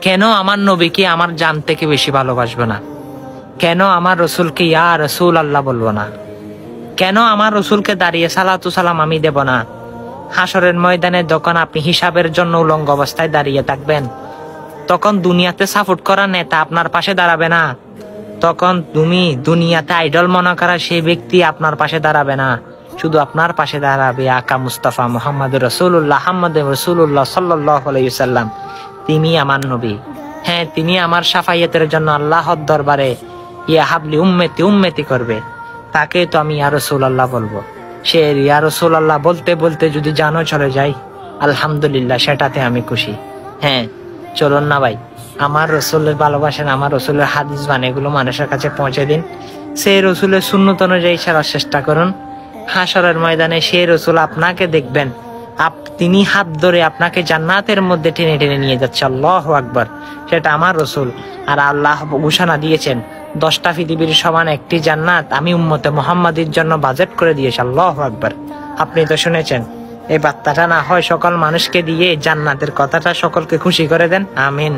কেন আমার নবীকে আমার জান থেকে বেশি ভালোবাসবো না? কেন আমার রসুলকে ইয়া রসুল আল্লাহ বলবো না? কেন আমার রসুলকে দাঁড়িয়ে সালাতু সালাম আমি দেব না? হাসরের ময়দানে যখন আপনি হিসাবের জন্য উলঙ্গ অবস্থায় দাঁড়িয়ে থাকবেন, তখন দুনিয়াতে সাপোর্ট করা নেতা আপনার পাশে দাঁড়াবে না। তখন তুমি দুনিয়াতে আইডল মনে করা সেই ব্যক্তি আপনার পাশে দাঁড়াবে না। শুধু আপনার পাশে দাঁড়াবে আকা মুস্তাফা মুহাম্মদ রসুল্লাহ আহমদ রসুল্লাহ সাল্লাল্লাহু আলাইহি ওয়াসাল্লাম। তিনি আমার নবী। হ্যাঁ, তিনি আমার শাফায়াতের জন্য আল্লাহর দরবারে ইয়া হাবলি উম্মতি উম্মতি করবে। তাকে তো আমি ইয়া রাসূলুল্লাহ বলবো। সে ইয়া রাসূলুল্লাহ বলতে বলতে যদি জানো চলে যায়, আলহামদুলিল্লাহ, সেটাতে আমি খুশি। হ্যাঁ, চলুন না ভাই, আমার রসুলের ভালোবাসেন, আমার রসুলের হাদিস বাণী এগুলো মানুষের কাছে পৌঁছে দিন। সেই রসুলের সুন্নত অনুযায়ী চলার চেষ্টা করুন। হাসরের ময়দানে সেই রসুল আপনাকে দেখবেন, তিনি হাত ধরে আপনাকে জান্নাতের মধ্যে টেনে টেনে নিয়ে যাচ্ছে। আল্লাহু আকবার। সেটা আমার রসুল। আর আল্লাহ ঘোষণা দিয়েছেন 10টা পৃথিবীর সমান একটি জান্নাত আমি উম্মতে মুহাম্মাদির জন্য বাজেট করে দিয়েছি। আল্লাহু আকবার। আপনি তো শুনেছেন। এই বার্তাটা না হয় সকল মানুষকে দিয়ে জান্নাতের কথাটা সকলকে খুশি করে দেন। আমিন।